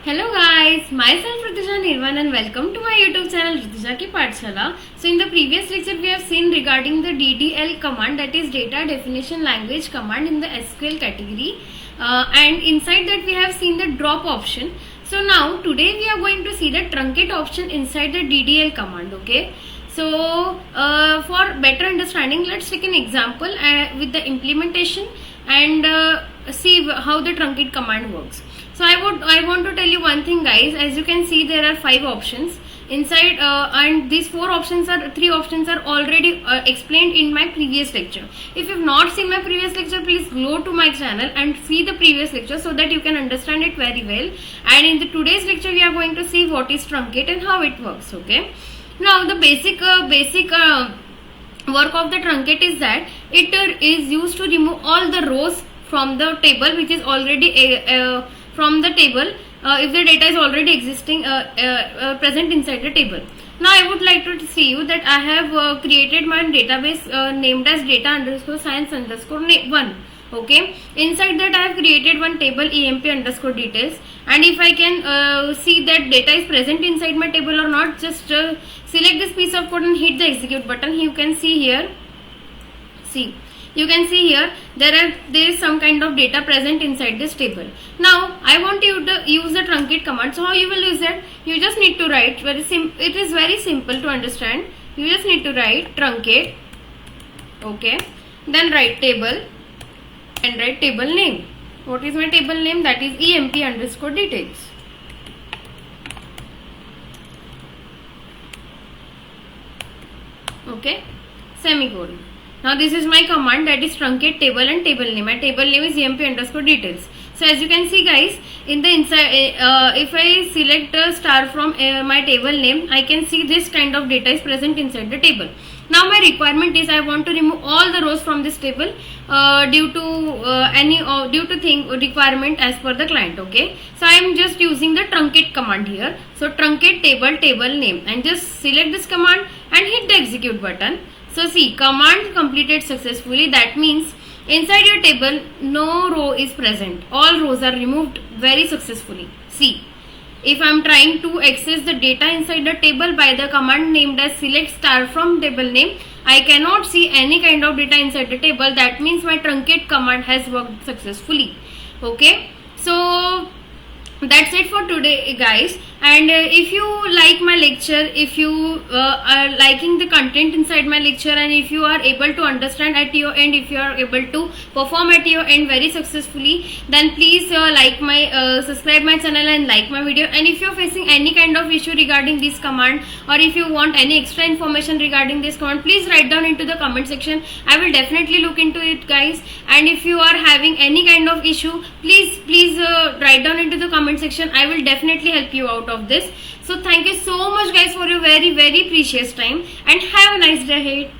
Hello guys, myself Ritisha Nirvan and welcome to my YouTube channel Ritisha Ki Pathshala. So in the previous lecture we have seen regarding the DDL command, that is data definition language command in the SQL category, and inside that we have seen the drop option. So now today we are going to see the truncate option inside the DDL command. Okay. So for better understanding, let's take an example with the implementation and see how the truncate command works. So I want to tell you one thing, guys. As you can see, there are 5 options inside, and these 3 options are already explained in my previous lecture. If you have not seen my previous lecture, please go to my channel and see the previous lecture so that you can understand it very well. And in the today's lecture, we are going to see what is truncate and how it works. Okay. Now the basic work of the truncate is that it is used to remove all the rows from the table which is already from the table if the data is already existing present inside the table. Now I would like to see you that I have created my database named as data_science_1. Okay, inside that I have created one table emp_details, and if I can see that data is present inside my table or not, just select this piece of code and hit the execute button. You can see here, you can see here there is some kind of data present inside this table. Now I want you to use the truncate command. So how you will use that? You just need to write it is very simple to understand. You just need to write truncate, okay, then write table and write table name. What is my table name? That is emp_details. Okay, semicolon. Now this is my command, that is truncate table and table name. My table name is emp_details. So as you can see, guys, in the inside, if I select a star from my table name, I can see this kind of data is present inside the table. Now my requirement is I want to remove all the rows from this table due to requirement as per the client. Okay, so I am just using the truncate command here. So truncate table name, and just select this command and hit the execute button. So see, command completed successfully. That means inside your table no row is present. All rows are removed very successfully. See, if I am trying to access the data inside the table by the command named as select star from table name, I cannot see any kind of data inside the table. That means my truncate command has worked successfully. Okay, so that's it for today, guys. And if you like my lecture, if you are liking the content inside my lecture, and if you are able to understand at your end, if you are able to perform at your end very successfully, then please subscribe my channel and like my video. And if you are facing any kind of issue regarding this command, or if you want any extra information regarding this command, please write down into the comment section. I will definitely look into it, guys. And if you are having any kind of issue, please write down into the comment section. I will definitely help you out of this. So thank you so much, guys, for your very precious time, and have a nice day ahead.